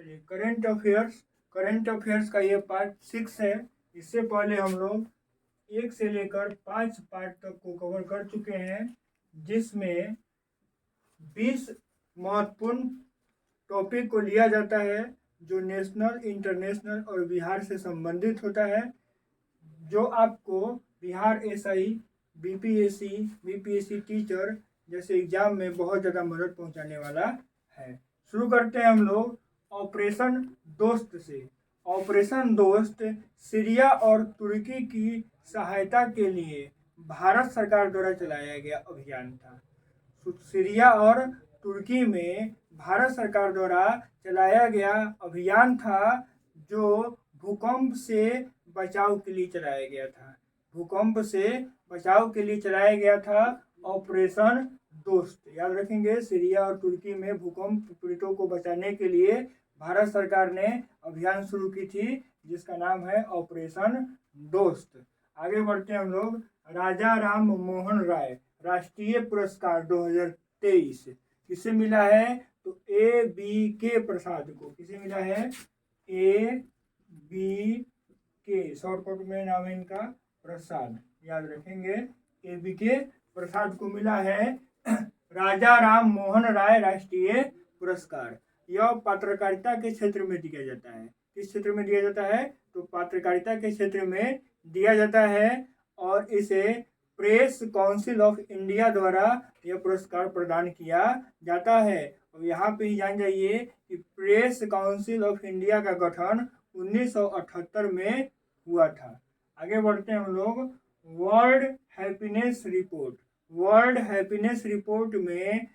चलिए, current affairs का ये पार्ट 6 है। इससे पहले हम लोग 1 से लेकर 5 पार्ट तक को कवर कर चुके हैं, जिसमें 20 महत्वपूर्ण टॉपिक को लिया जाता है जो नेशनल, इंटरनेशनल और बिहार से संबंधित होता है, जो आपको बिहार एसआई, बीपीएससी टीचर जैसे एग्जाम में बहुत ज़्यादा मदद पहुंचाने वाला है। शुरू करते हैं हम लोग ऑपरेशन दोस्त से। ऑपरेशन दोस्त सीरिया और तुर्की की सहायता के लिए भारत सरकार द्वारा चलाया गया अभियान था। सीरिया और तुर्की में भारत सरकार द्वारा चलाया गया अभियान था, जो भूकंप से बचाव के लिए चलाया गया था। भूकंप से बचाव के लिए चलाया गया था ऑपरेशन दोस्त। याद रखेंगे, सीरिया और तुर्की में भूकंप पीड़ितों को बचाने के लिए भारत सरकार ने अभियान शुरू की थी, जिसका नाम है ऑपरेशन दोस्त। आगे बढ़ते हैं हम लोग। राजा राम मोहन राय राष्ट्रीय पुरस्कार 2023 किसे मिला है? तो ABK प्रसाद को। किसे मिला है? ABK, शॉर्टकट में नाम है इनका प्रसाद, याद रखेंगे। ABK प्रसाद को मिला है राजा राम मोहन राय राष्ट्रीय पुरस्कार। यह पत्रकारिता के क्षेत्र में दिया जाता है। किस क्षेत्र में दिया जाता है? तो पत्रकारिता के क्षेत्र में दिया जाता है, और इसे प्रेस काउंसिल ऑफ इंडिया द्वारा यह पुरस्कार प्रदान किया जाता है। और यहाँ पे ही जान जाइए कि प्रेस काउंसिल ऑफ इंडिया का गठन 1978 में हुआ था। आगे बढ़ते हैं हम लोग। World happiness report. World happiness report में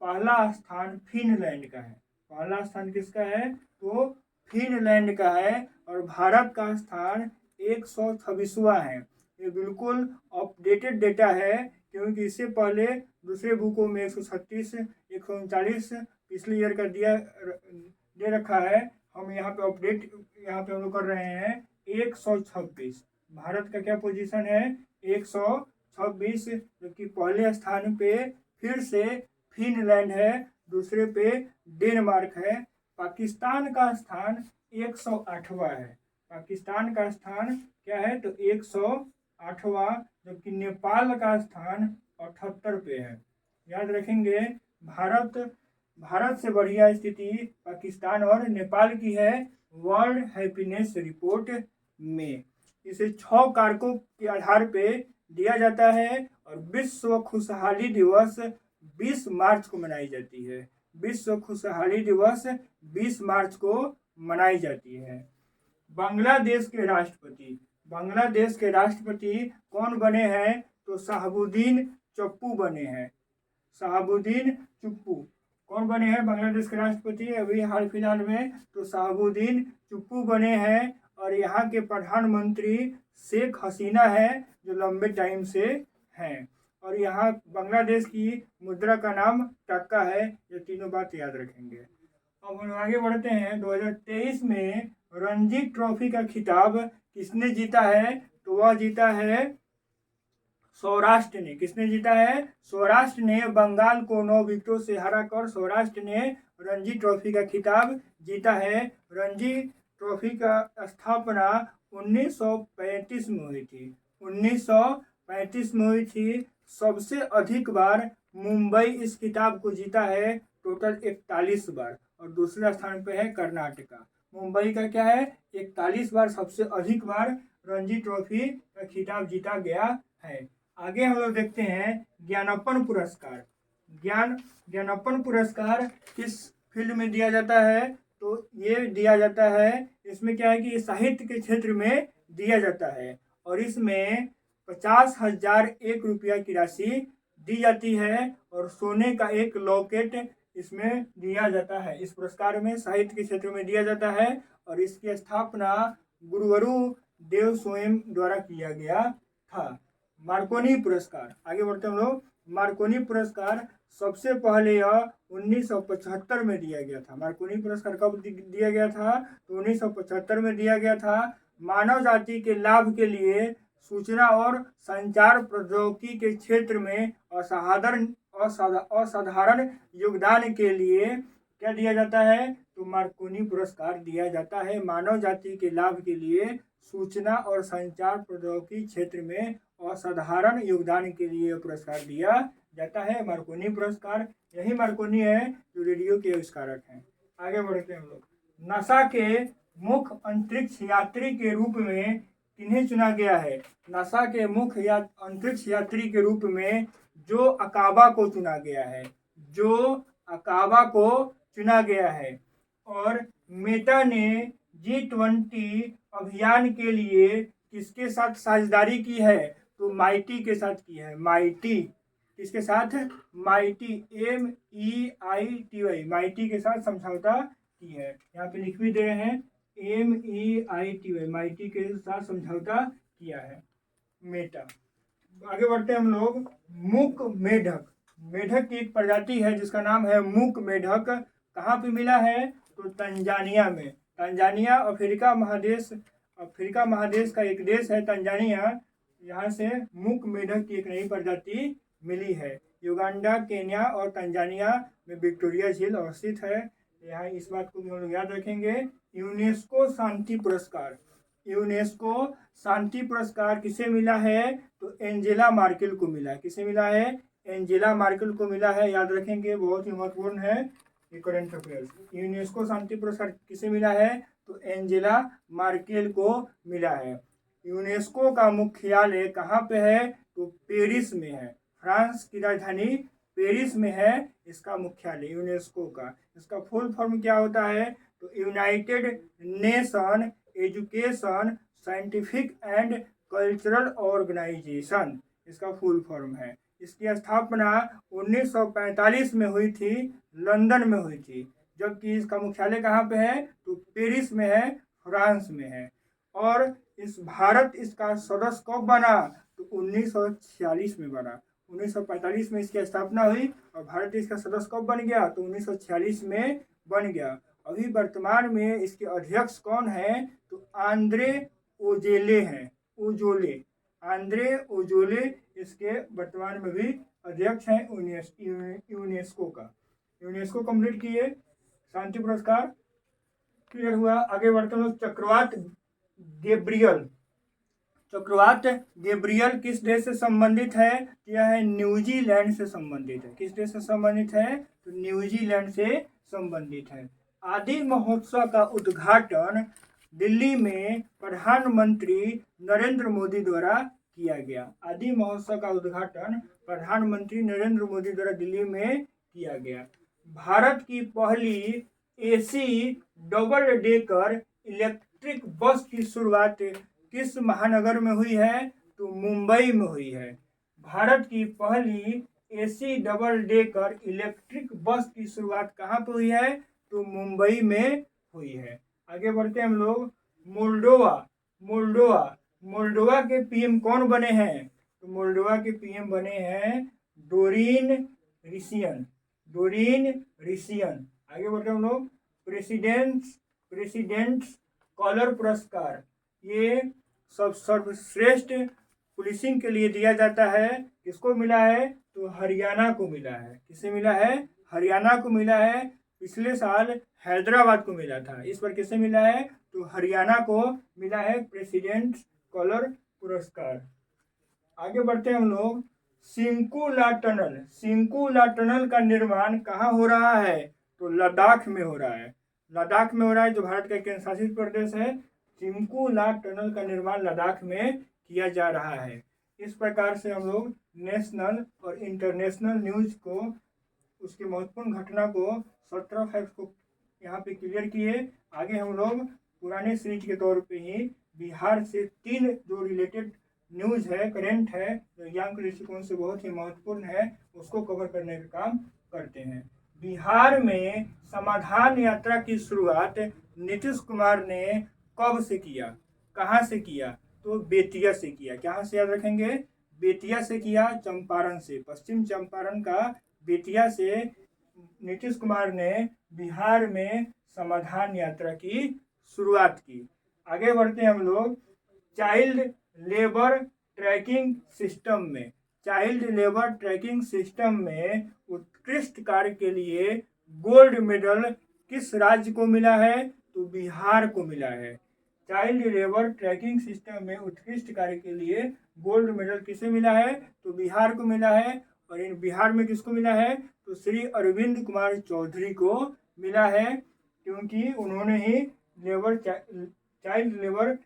पहला स्थान फिनलैंड का है। पहला स्थान किसका है? तो फिनलैंड का है। और भारत का स्थान 126वां है। ये बिल्कुल अपडेटेड डेटा है, क्योंकि इससे पहले दूसरे बुकों में 136, 139 पिछले ईयर का दे रखा है। हम यहाँ पे अपडेट हम लोग कर रहे हैं 126। भारत का क्या पोजीशन है? 126, जबकि पहले स्थान पे फिर से फिनलैंड है, दूसरे पे डेनमार्क है। पाकिस्तान का स्थान 108वां है। पाकिस्तान का स्थान क्या है? तो 108वां, जबकि नेपाल का स्थान 78 पे है। याद रखेंगे, भारत से बढ़िया स्थिति पाकिस्तान और नेपाल की है वर्ल्ड हैप्पीनेस रिपोर्ट में। इसे 6 कारकों के आधार पे दिया जाता है, और विश्व खुशहाली दिवस 20 मार्च को मनाई जाती है। विश्व खुशहाली दिवस 20 मार्च को मनाई जाती है। बांग्लादेश के राष्ट्रपति कौन बने हैं? तो शहाबुद्दीन चप्पू बने हैं। शहाबुद्दीन चप्पू कौन बने हैं बांग्लादेश के राष्ट्रपति अभी हाल फिलहाल में? तो शहाबुद्दीन चप्पू बने हैं। और यहाँ के प्रधानमंत्री शेख हसीना है, जो लंबे टाइम से हैं। और यहाँ बांग्लादेश की मुद्रा का नाम टक्का है। ये तीनों बात याद रखेंगे। अब हम आगे बढ़ते हैं। 2023 में रणजी ट्रॉफी का खिताब किसने जीता है? तो वह जीता है सौराष्ट्र ने। किसने जीता है? सौराष्ट्र ने बंगाल को 9 विकेटों से हराकर सौराष्ट्र ने रणजी ट्रॉफी का खिताब जीता है। रणजी ट्रॉफी का स्थापना 1935 में हुई थी। 1935 में हुई थी। सबसे अधिक बार मुंबई इस खिताब को जीता है, टोटल 41 बार। और दूसरा स्थान पे है कर्नाटका। मुंबई का क्या है? 41 बार सबसे अधिक बार रणजी ट्रॉफी का खिताब जीता गया है। आगे हम लोग देखते हैं ज्ञानप्पन पुरस्कार। ज्ञानप्पन पुरस्कार किस फील्ड में दिया जाता है? तो ये दिया जाता है, इसमें क्या है कि साहित्य के क्षेत्र में दिया जाता है, और इसमें 50,001 रुपया की राशि दी जाती है, और सोने का एक लॉकेट इसमें दिया जाता है। इस पुरस्कार में साहित्य के क्षेत्र में दिया जाता है, और इसकी स्थापना गुरुवरु देव स्वयं द्वारा किया गया था। मार्कोनी पुरस्कार। आगे बढ़ते हम लोग। मार्कोनी पुरस्कार सबसे पहले यह 1975 में दिया गया था। मार्कोनी पुरस्कार कब दिया गया था? तो 1975 में दिया गया था। मानव जाति के लाभ के लिए सूचना और संचार प्रौद्योगिकी के क्षेत्र में असाधारण योगदान के लिए क्या दिया जाता है? तो मार्कोनी पुरस्कार दिया जाता है। मानव जाति के लाभ के लिए सूचना और संचार प्रौद्योगिकी क्षेत्र में असाधारण योगदान के लिए पुरस्कार दिया जाता है, मार्कोनी पुरस्कार। यही मार्कोनी है जो रेडियो के आविष्कारक हैं। आगे बढ़ते हैं हम लोग। नासा के मुख्य अंतरिक्ष यात्री के रूप में किन्हें चुना गया है? नासा के मुख्य अंतरिक्ष यात्री के रूप में जो अकाबा को चुना गया है, जो अकाबा को चुना गया है। और मेटा ने G20 अभियान के लिए किसके साथ साझेदारी की है? तो माइटी के साथ की है। माइटी किसके साथ? माइटी, MEITY, माइटी के साथ समझौता की है। यहाँ पे लिख भी दे रहे हैं MEITY, माइटी के साथ समझौता किया है मेटा। आगे बढ़ते हैं हम लोग। मूक मेढक, मेढक की एक प्रजाति है जिसका नाम है मूक मेढक। कहाँ पे मिला है? तो तंजानिया में। तंजानिया अफ्रीका महादेश का एक देश है तंजानिया। यहाँ से मूक मेढक की एक नई प्रजाति मिली है। युगांडा, केन्या और तंजानिया में विक्टोरिया झील अवस्थित है। यहाँ इस बात को भी हम लोग याद रखेंगे। यूनेस्को शांति पुरस्कार, यूनेस्को शांति पुरस्कार किसे मिला है? तो एंजेला मार्केल को मिला है। किसे मिला है? एंजेला मार्केल को मिला है। याद रखेंगे, बहुत ही महत्वपूर्ण है ये करंट अफेयर्स। यूनेस्को शांति पुरस्कार किसे मिला है? तो एंजेला मार्केल को मिला है। यूनेस्को का मुख्यालय कहाँ पे है? तो पेरिस में है। फ्रांस की राजधानी पेरिस में है इसका मुख्यालय यूनेस्को का। इसका फुल फॉर्म क्या होता है? तो United Nation education scientific and cultural organization इसका फुल फॉर्म है। इसकी स्थापना 1945 में हुई थी, लंदन में हुई थी। जबकि इसका मुख्यालय कहाँ पे है? तो पेरिस में है, फ्रांस में है। और भारत इसका सदस्य कब बना? तो 1946 में बना। 1945 में इसकी स्थापना हुई और भारत इसका सदस्य कब बन गया? तो 1946 में बन गया। अभी वर्तमान में इसके अध्यक्ष कौन है? तो आंद्रे ओजेले हैं। ओजोले, आंद्रे ओजोले इसके वर्तमान में भी अध्यक्ष हैं यूनेस्को का। यूनेस्को कंप्लीट किए, शांति पुरस्कार क्लियर हुआ। आगे बढ़ते हैं। चक्रवात गैब्रियल, चक्रवात गैब्रियल किस देश से संबंधित है? यह है न्यूजीलैंड से संबंधित है। किस देश से संबंधित है? तो न्यूजीलैंड से संबंधित है। आदि महोत्सव का उद्घाटन दिल्ली में प्रधानमंत्री नरेंद्र मोदी द्वारा किया गया। आदि महोत्सव का उद्घाटन प्रधानमंत्री नरेंद्र मोदी द्वारा दिल्ली में किया गया। भारत की पहली AC double decker electric bus की शुरुआत किस महानगर में हुई है? तो मुंबई में हुई है। भारत की पहली AC double decker electric bus की शुरुआत कहाँ पर हुई है? तो मुंबई में हुई है। आगे बढ़ते हैं हम लोग। मोल्डोवा के PM कौन बने हैं? तो मोल्डोवा के PM बने हैं डोरिन रिसियन। आगे बढ़ते हैं हम लोग। प्रेसिडेंट्स कॉलर पुरस्कार, ये सब सर्वश्रेष्ठ पुलिसिंग के लिए दिया जाता है। किसको मिला है? तो हरियाणा को मिला है। किसे मिला है? हरियाणा को मिला है। पिछले साल हैदराबाद को मिला था, इस पर किसे मिला है? तो हरियाणा को मिला है प्रेसिडेंट कॉलर पुरस्कार। आगे बढ़ते हैं हम लोग। सिंकुला टनल का निर्माण कहाँ हो रहा है? तो लद्दाख में हो रहा है। लद्दाख में हो रहा है, जो भारत का केंद्र शासित प्रदेश है। सिंकुला टनल का निर्माण लद्दाख में किया जा रहा है। इस प्रकार से हम लोग नेशनल और इंटरनेशनल न्यूज को, उसके महत्वपूर्ण घटना को, 17 फैक्ट को यहाँ पे क्लियर किए। आगे हम लोग पुराने सीरीज के तौर पे ही बिहार से 3 जो रिलेटेड न्यूज है, करेंट है, जो एग्जाम के दृष्टिकोण से बहुत ही महत्वपूर्ण है, उसको कवर करने का काम करते हैं। बिहार में समाधान यात्रा की शुरुआत नीतीश कुमार ने कब से किया? कहाँ से किया? तो बेतिया से किया। कहाँ से याद रखेंगे? बेतिया से किया, चंपारण से। पश्चिम चंपारण का बेतिया से नीतीश कुमार ने बिहार में समाधान यात्रा की शुरुआत की। आगे बढ़ते हैं हम लोग। चाइल्ड लेबर ट्रैकिंग सिस्टम में उत्कृष्ट कार्य के लिए गोल्ड मेडल किस राज्य को मिला है? तो बिहार को मिला है। चाइल्ड लेबर ट्रैकिंग सिस्टम में उत्कृष्ट कार्य के लिए गोल्ड मेडल किसे मिला है? तो बिहार को मिला है। और इन बिहार में किसको मिला है? तो श्री अरविंद कुमार चौधरी को मिला है, क्योंकि उन्होंने ही चाइल्ड लेबर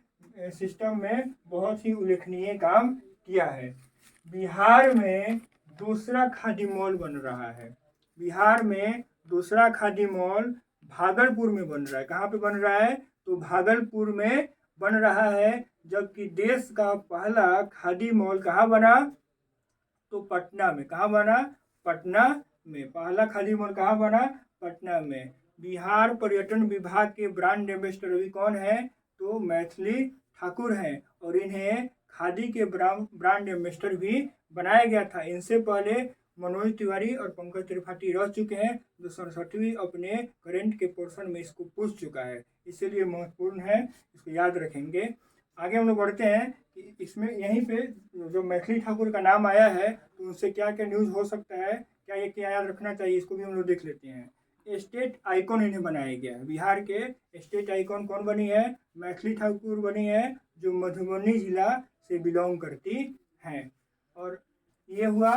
सिस्टम में बहुत ही उल्लेखनीय काम किया है। बिहार में दूसरा खादी मॉल बन रहा है। बिहार में दूसरा खादी मॉल भागलपुर में बन रहा है। कहाँ पे बन रहा है? तो भागलपुर में बन रहा है। जबकि देश का पहला खादी मॉल कहाँ बना? तो पटना में। कहाँ बना? पटना में। पहला खादी मॉल कहाँ बना? पटना में। बिहार पर्यटन विभाग के ब्रांड एम्बेसडर अभी कौन है? तो मैथिली ठाकुर हैं, और इन्हें खादी के ब्रांड एम्बेसडर भी बनाया गया था। इनसे पहले मनोज तिवारी और पंकज त्रिपाठी रह चुके हैं, जो 67वीं अपने करेंट के पोर्शन में इसको पूछ चुका है, इसीलिए महत्वपूर्ण है, इसको याद रखेंगे। आगे हम लोग बढ़ते हैं कि इसमें यहीं पे जो मैथिली ठाकुर का नाम आया है तो उनसे क्या क्या न्यूज़ हो सकता है, क्या ये क्या याद रखना चाहिए, इसको भी हम लोग देख लेते हैं। स्टेट आइकॉन इन्हें बनाया गया है। बिहार के स्टेट आइकॉन कौन बनी है? मैथिली ठाकुर बनी है, जो मधुबनी जिला से बिलोंग करती हैं। और ये हुआ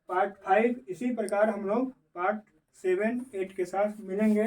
पार्ट 5। इसी प्रकार हम लोग पार्ट 7, 8 के साथ मिलेंगे।